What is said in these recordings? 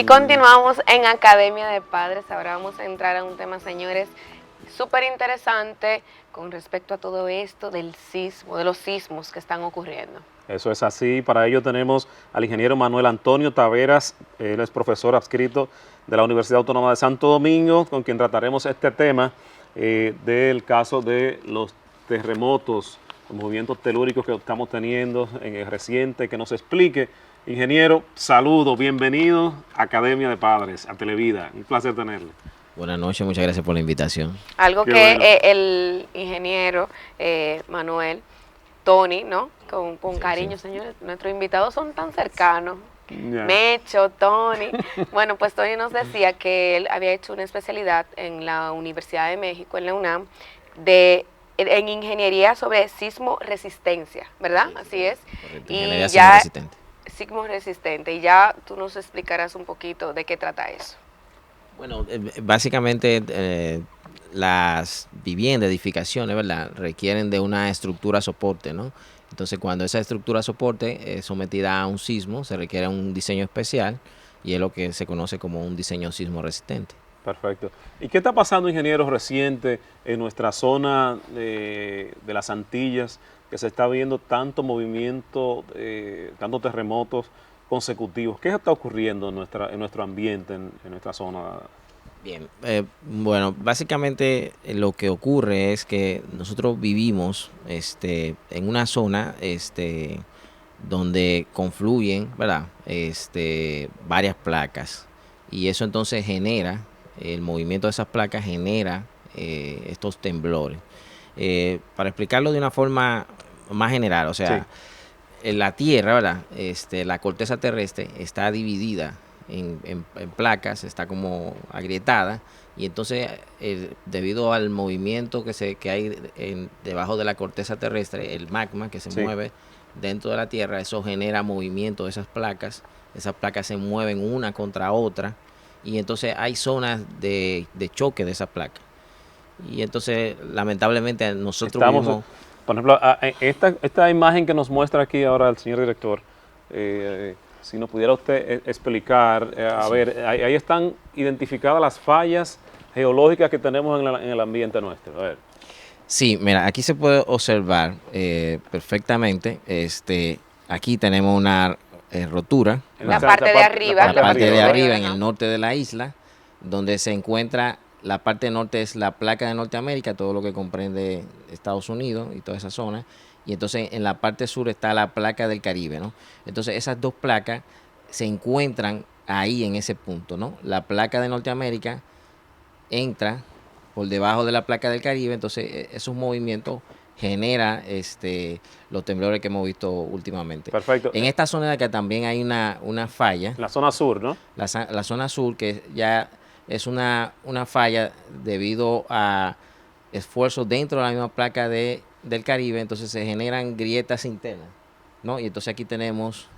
Y continuamos en Academia de Padres. Ahora vamos a entrar a un tema, señores, súper interesante con respecto a todo esto del sismo, de los sismos que están ocurriendo. Eso es así. Para ello tenemos al ingeniero Manuel Antonio Taveras. Él es profesor adscrito de la Universidad Autónoma de Santo Domingo, con quien trataremos este tema del caso de los terremotos, los movimientos telúricos que estamos teniendo en el reciente, que nos explique. Ingeniero, saludo, bienvenido a Academia de Padres, a Televida. Un placer tenerle. Buenas noches, muchas gracias por la invitación. Algo Qué que bueno. El ingeniero Manuel, Tony, ¿no? Con Sí, cariño, sí. señores, nuestros invitados son tan cercanos. Ya. Mecho, Tony. Bueno, pues Tony nos decía que él había hecho una especialidad en la Universidad de México, en la UNAM, en ingeniería sobre sismo resistencia, ¿verdad? Sí, Así es. Correcto, Y ingeniería ya sismo-resistente. sismo resistente. Y ya tú nos explicarás un poquito de qué trata eso. Bueno, básicamente las viviendas, edificaciones, ¿verdad? Requieren de una estructura soporte, ¿no? Entonces, cuando esa estructura soporte es sometida a un sismo, se requiere un diseño especial y es lo que se conoce como un diseño sismo resistente. Perfecto. ¿Y qué está pasando, ingeniero, reciente en nuestra zona de las Antillas, que se está viendo tanto movimiento, tantos terremotos consecutivos? ¿Qué está ocurriendo en nuestro ambiente, en nuestra zona? Bien, bueno, básicamente lo que ocurre es que nosotros vivimos en una zona donde confluyen, ¿verdad? Varias placas y eso entonces genera, el movimiento de esas placas genera estos temblores. Para explicarlo de una forma más general, o sea, Sí. en la Tierra, ¿verdad? La corteza terrestre está dividida en placas, está como agrietada y entonces debido al movimiento que hay debajo de la corteza terrestre, el magma que se Sí. mueve dentro de la Tierra, eso genera movimiento de esas placas se mueven una contra otra y entonces hay zonas de choque de esas placas. Y entonces, lamentablemente, nosotros Estamos, vivimos. por ejemplo, esta imagen que nos muestra aquí ahora el señor director, si nos pudiera usted explicar, a Sí. ver, ahí están identificadas las fallas geológicas que tenemos en el ambiente nuestro. A ver. Sí, mira, aquí se puede observar perfectamente. Aquí tenemos una rotura, La ¿verdad? parte de arriba, La parte de arriba en ajá. el norte de la isla, donde se encuentra la parte norte es la placa de Norteamérica, todo lo que comprende Estados Unidos y toda esa zona. Y entonces en la parte sur está la placa del Caribe, ¿no? Entonces esas dos placas se encuentran ahí en ese punto, ¿no? La placa de Norteamérica entra por debajo de la placa del Caribe, entonces esos movimientos genera los temblores que hemos visto últimamente. Perfecto. En esta zona de acá también hay una falla, La zona sur, ¿no? la zona sur, que ya es una falla debido a esfuerzos dentro de la misma placa del Caribe, entonces se generan grietas internas, ¿no? Y entonces aquí tenemos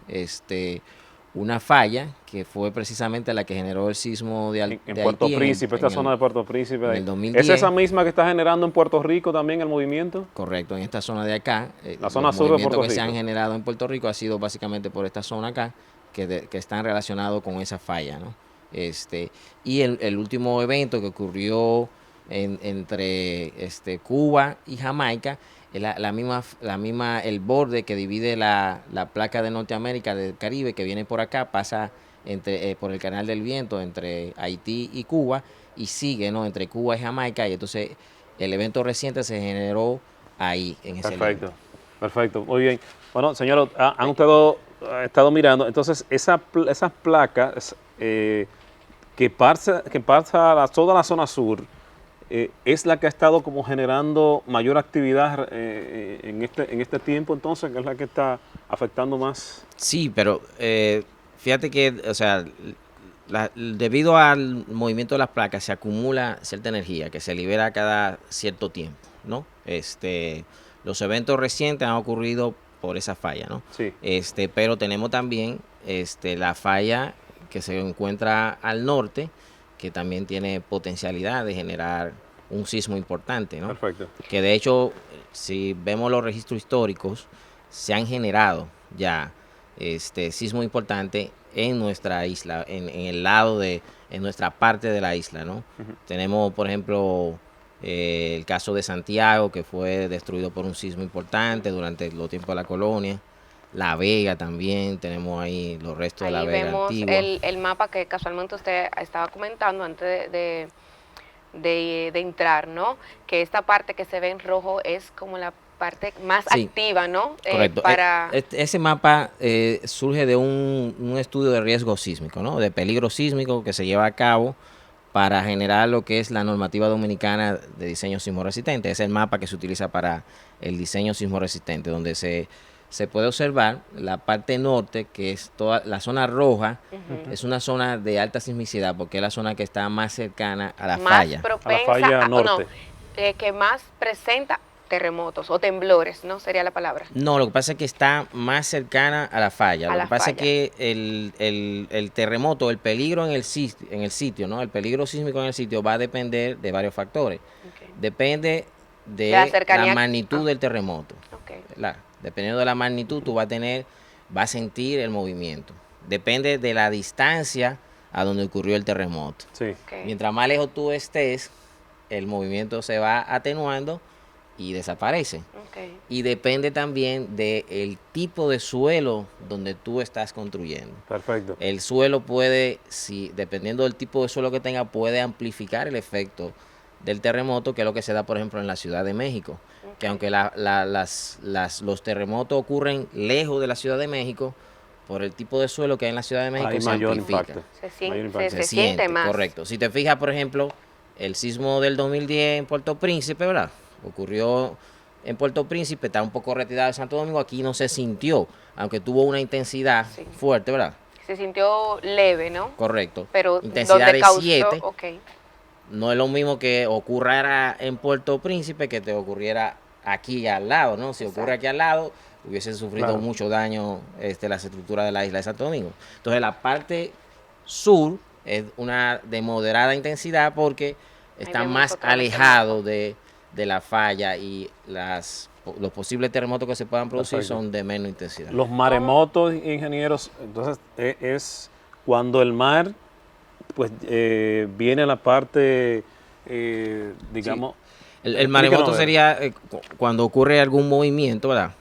una falla que fue precisamente la que generó el sismo En de Puerto Haití Príncipe, esta zona de Puerto Príncipe. en Ahí. el ¿Es 2010. esa misma que está generando en Puerto Rico también el movimiento? Correcto, en esta zona de acá, La zona los sur de movimientos Puerto que se han Rico. generado en Puerto Rico ha sido básicamente por esta zona acá, que están relacionados con esa falla, ¿no? Y el último evento que ocurrió entre Cuba y Jamaica, la misma, el borde que divide la placa de Norteamérica del Caribe que viene por acá, pasa por el canal del viento entre Haití y Cuba y sigue, ¿no? Entre Cuba y Jamaica y entonces el evento reciente se generó ahí, en ese Perfecto, límite. perfecto, muy bien. Bueno, señor, han estado mirando, entonces esas placas que pasa toda la zona sur, es la que ha estado como generando mayor actividad en este tiempo, entonces, que es la que está afectando más. Sí, pero fíjate que, o sea, debido al movimiento de las placas se acumula cierta energía que se libera cada cierto tiempo, ¿no? Los eventos recientes han ocurrido por esa falla, ¿no? Sí. Pero tenemos también la falla que se encuentra al norte, que también tiene potencialidad de generar un sismo importante, ¿no? Perfecto. Que de hecho, si vemos los registros históricos, se han generado ya sismos importantes en nuestra isla, en el lado en nuestra parte de la isla, ¿no? Tenemos, por ejemplo, el caso de Santiago, que fue destruido por un sismo importante durante los tiempos de la colonia. La Vega también, tenemos ahí los restos de la Ahí Vega vemos antigua. el mapa que casualmente usted estaba comentando antes de entrar, ¿no? Que esta parte que se ve en rojo es como la parte más Sí, activa, ¿no? correcto. Ese mapa surge de un estudio de riesgo sísmico, ¿no? De peligro sísmico que se lleva a cabo para generar lo que es la normativa dominicana de diseño sismo resistente. Es el mapa que se utiliza para el diseño sismo resistente, donde se puede observar la parte norte, que es toda la zona roja, es una zona de alta sismicidad, porque es la zona que está más cercana a la falla. Propensa a la falla norte. Que más presenta terremotos o temblores, ¿no? Sería la palabra. No, lo que pasa es que está más cercana a la falla. Lo que pasa es que el terremoto, el peligro en el sitio, ¿no? El peligro sísmico en el sitio va a depender de varios factores. Okay. Depende de la magnitud del terremoto. Okay. Dependiendo de la magnitud, tú vas a sentir el movimiento. Depende de la distancia a donde ocurrió el terremoto. Sí. Okay. Mientras más lejos tú estés, el movimiento se va atenuando y desaparece. Okay. Y depende también del tipo de suelo donde tú estás construyendo. Perfecto. El suelo puede, dependiendo del tipo de suelo que tenga, puede amplificar el efecto del terremoto, que es lo que se da, por ejemplo, en la Ciudad de México. Okay. Que aunque los terremotos ocurren lejos de la Ciudad de México, por el tipo de suelo que hay en la Ciudad de México, hay se amplifica. Se siente más. Correcto. Si te fijas, por ejemplo, el sismo del 2010 en Puerto Príncipe, ¿verdad? Ocurrió en Puerto Príncipe, está un poco retirado de Santo Domingo, aquí no se sintió, aunque tuvo una intensidad fuerte, ¿verdad? Se sintió leve, ¿no? Correcto. Pero intensidad de 7. Okay. No es lo mismo que ocurriera en Puerto Príncipe que te ocurriera aquí al lado, ¿no? Si ocurre aquí al lado, hubiesen sufrido mucho daño las estructuras de la isla de Santo Domingo. Entonces la parte sur es una de moderada intensidad porque está más alejado de la falla y los posibles terremotos que se puedan producir son de menos intensidad. Los maremotos, ingenieros, entonces es cuando el mar pues viene a la parte, digamos... Sí. El maremoto sería cuando ocurre algún movimiento, ¿verdad?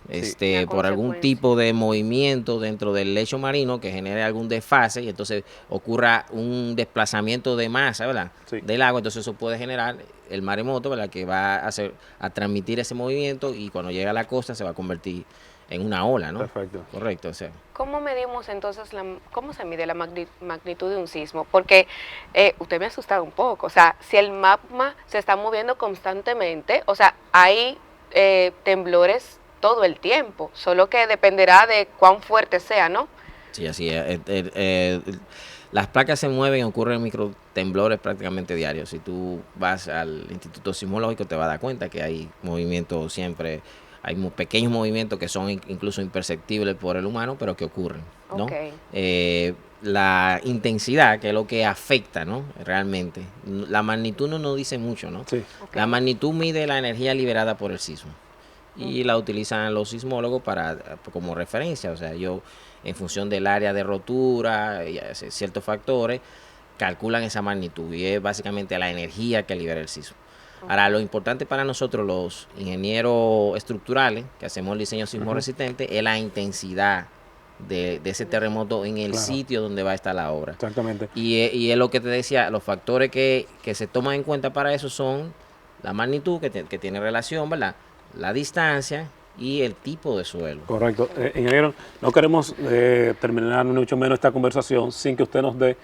Por algún tipo de movimiento dentro del lecho marino que genere algún desfase y entonces ocurra un desplazamiento de masa, ¿verdad? Sí. Del agua, entonces eso puede generar el maremoto, ¿verdad? Que va a transmitir ese movimiento y cuando llega a la costa se va a convertir en una ola, ¿no? Perfecto. Correcto, o sea. ¿Cómo medimos entonces, cómo se mide la magnitud de un sismo? Porque usted me ha asustado un poco, o sea, si el magma se está moviendo constantemente, o sea, hay temblores todo el tiempo, solo que dependerá de cuán fuerte sea, ¿no? Sí, así es. Las placas se mueven y ocurren microtemblores prácticamente diarios. Si tú vas al Instituto Sismológico te vas a dar cuenta que hay movimientos siempre. Hay pequeños movimientos que son incluso imperceptibles por el humano, pero que ocurren, ¿no? Okay. La intensidad, que es lo que afecta, ¿no? Realmente. La magnitud no nos dice mucho, ¿no? Sí. Okay. La magnitud mide la energía liberada por el sismo. Y la utilizan los sismólogos como referencia. O sea, ellos, en función del área de rotura y ciertos factores, calculan esa magnitud. Y es básicamente la energía que libera el sismo. Ahora, lo importante para nosotros, los ingenieros estructurales, que hacemos el diseño sismo resistente, es la intensidad de ese terremoto en el sitio donde va a estar la obra. Exactamente. Y es lo que te decía, los factores que se toman en cuenta para eso son la magnitud, que tiene relación, ¿verdad? La distancia y el tipo de suelo. Correcto. Ingeniero, no queremos terminar ni mucho menos esta conversación sin que usted nos dé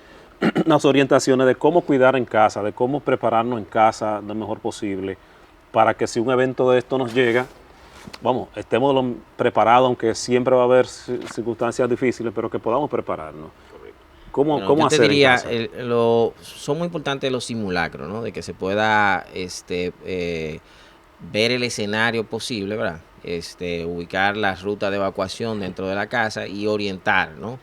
unas orientaciones de cómo cuidar en casa, de cómo prepararnos en casa lo mejor posible, para que si un evento de esto nos llega, vamos, estemos preparados, aunque siempre va a haber circunstancias difíciles, pero que podamos prepararnos. ¿Cómo yo hacer te diría, en casa? son muy importantes los simulacros, ¿no? De que se pueda ver el escenario posible, ¿verdad? Ubicar las rutas de evacuación dentro de la casa y orientar, ¿no?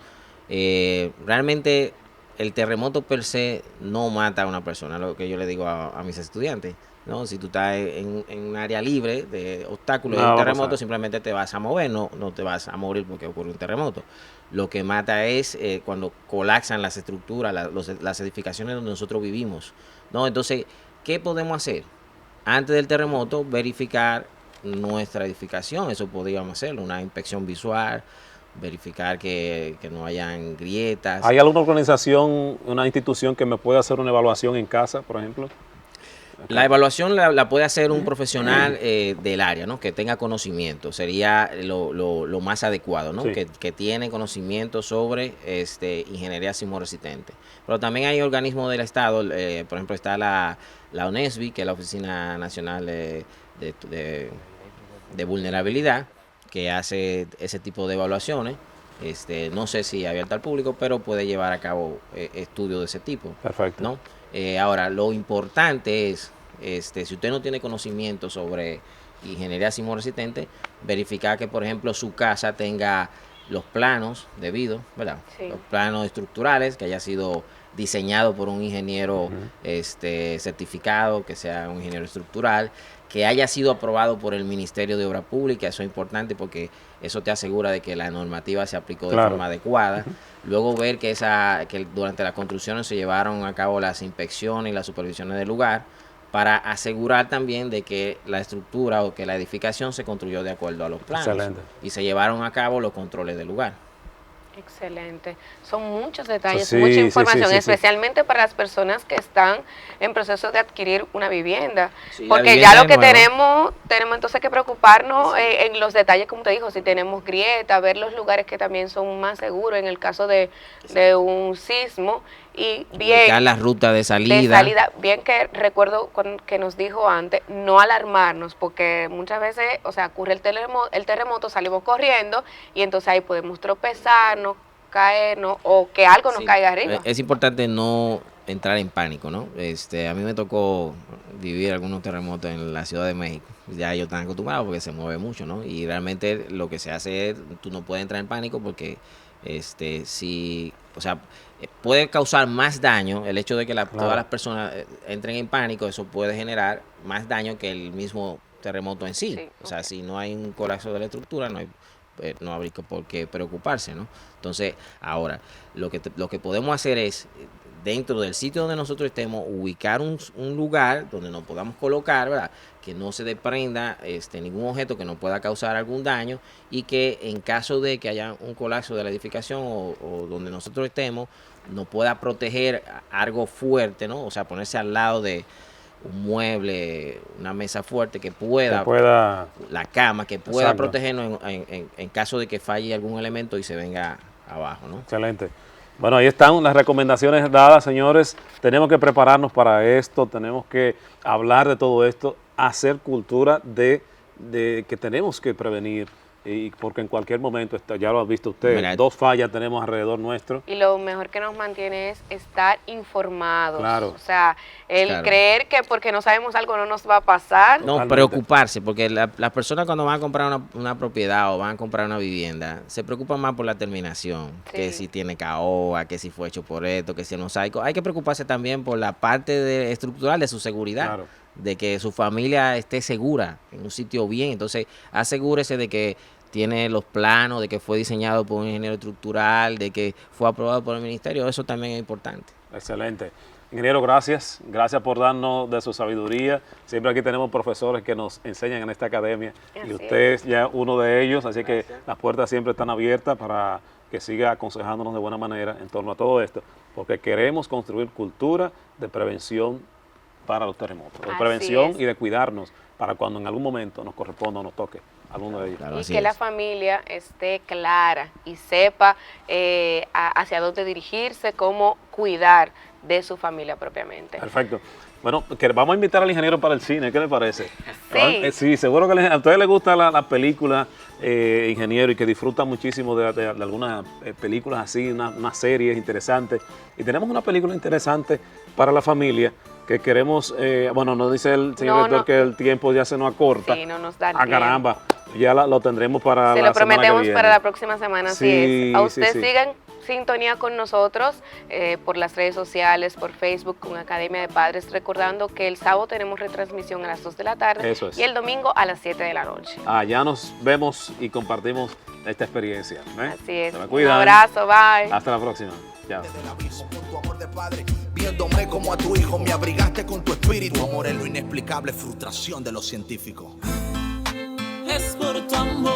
Realmente el terremoto per se no mata a una persona, lo que yo le digo a mis estudiantes, ¿no? Si tú estás en un área libre de obstáculos de un terremoto, simplemente te vas a mover, no te vas a morir porque ocurre un terremoto. Lo que mata es cuando colapsan las estructuras, las edificaciones donde nosotros vivimos, ¿no? Entonces, ¿qué podemos hacer? Antes del terremoto, verificar nuestra edificación, eso podríamos hacerlo, una inspección visual, verificar que no hayan grietas. ¿Hay alguna organización, una institución que me pueda hacer una evaluación en casa, por ejemplo? La evaluación la puede hacer un profesional del área, ¿no? Que tenga conocimiento, sería lo más adecuado, ¿no? Sí. Que tiene conocimiento sobre ingeniería sismo resistente. Pero también hay organismos del Estado, por ejemplo está la ONESBI, que es la Oficina Nacional de Vulnerabilidad, que hace ese tipo de evaluaciones. No sé si abierta al público, pero puede llevar a cabo estudios de ese tipo. Perfecto. ¿No? Ahora, lo importante es, si usted no tiene conocimiento sobre ingeniería sismo resistente, verificar que, por ejemplo, su casa tenga los planos debidos, ¿verdad? Sí. Los planos estructurales, que haya sido diseñado por un ingeniero certificado, que sea un ingeniero estructural, que haya sido aprobado por el Ministerio de Obras Públicas. Eso es importante porque eso te asegura de que la normativa se aplicó de forma adecuada. Luego ver que durante las construcciones se llevaron a cabo las inspecciones y las supervisiones del lugar, para asegurar también de que la estructura o que la edificación se construyó de acuerdo a los planos. Excelente. Y se llevaron a cabo los controles del lugar. Excelente. Son muchos detalles, mucha información, especialmente para las personas que están en proceso de adquirir una vivienda. Sí, porque vivienda ya lo que tenemos entonces que preocuparnos en los detalles, como te dijo, si tenemos grieta, ver los lugares que también son más seguros en el caso de un sismo. Y bien, la ruta de salida. Bien que recuerdo que nos dijo antes, no alarmarnos, porque muchas veces, o sea, ocurre el terremoto, salimos corriendo y entonces ahí podemos tropezarnos, caernos o que algo nos caiga arriba. Es importante no entrar en pánico, ¿no? A mí me tocó vivir algunos terremotos en la Ciudad de México. Ya yo están acostumbrado porque se mueve mucho, ¿no? Y realmente lo que se hace es, tú no puedes entrar en pánico porque puede causar más daño el hecho de que todas las personas entren en pánico. Eso puede generar más daño que el mismo terremoto en sí. O sea, si no hay un colapso de la estructura, no habría por qué preocuparse, ¿no? Entonces, ahora, lo que podemos hacer es, dentro del sitio donde nosotros estemos, ubicar un lugar donde nos podamos colocar, ¿verdad? Que no se desprenda ningún objeto que nos pueda causar algún daño, y que en caso de que haya un colapso de la edificación o donde nosotros estemos, nos pueda proteger algo fuerte, ¿no? O sea, ponerse al lado de un mueble, una mesa fuerte que pueda la cama, que pueda protegernos en caso de que falle algún elemento y se venga abajo, ¿no? Excelente. Bueno, ahí están las recomendaciones dadas, señores. Tenemos que prepararnos para esto, tenemos que hablar de todo esto, hacer cultura de que tenemos que prevenir, y porque en cualquier momento, ya lo ha visto usted, Mira, 2 fallas tenemos alrededor nuestro. Y lo mejor que nos mantiene es estar informados. Claro. O sea, creer que porque no sabemos algo no nos va a pasar. No, preocuparse, porque las personas cuando van a comprar una propiedad o van a comprar una vivienda, se preocupan más por la terminación, que si tiene caoba, que si fue hecho por esto, que si es mosaico. Hay que preocuparse también por la parte estructural de su seguridad. Claro. De que su familia esté segura, en un sitio bien. Entonces, asegúrese de que tiene los planos, de que fue diseñado por un ingeniero estructural, de que fue aprobado por el ministerio. Eso también es importante. Excelente. Ingeniero, gracias. Gracias por darnos de su sabiduría. Siempre aquí tenemos profesores que nos enseñan en esta academia. Y usted es ya uno de ellos, así que las puertas siempre están abiertas para que siga aconsejándonos de buena manera en torno a todo esto, porque queremos construir cultura de prevención para los terremotos, de prevención y de cuidarnos para cuando en algún momento nos corresponda o nos toque alguno de ellos. Claro, y que la familia esté clara y sepa hacia dónde dirigirse, cómo cuidar de su familia propiamente. Perfecto. Bueno, vamos a invitar al ingeniero para el cine, ¿qué le parece? Sí. Sí, seguro que a ustedes les gusta la película, ingeniero, y que disfrutan muchísimo de algunas películas así, unas series interesantes. Y tenemos una película interesante para la familia que queremos, bueno, nos dice el señor director que el tiempo ya se nos acorta. Sí, no nos da tiempo. Caramba, ya lo tendremos para la semana que viene. Se lo prometemos para la próxima semana, así es. A usted sintonía con nosotros por las redes sociales, por Facebook con Academia de Padres, recordando que el sábado tenemos retransmisión a las 2 de la tarde Eso es. y el domingo a las 7 de la noche. Ya nos vemos y compartimos esta experiencia. Así es. Se me Un cuidan. abrazo, bye. Hasta la próxima. Chao. Desde el abismo con tu amor de padre, viéndome como a tu hijo, me abrigaste con tu espíritu. Tu amor es lo inexplicable, frustración de los científicos. Es por tu amor.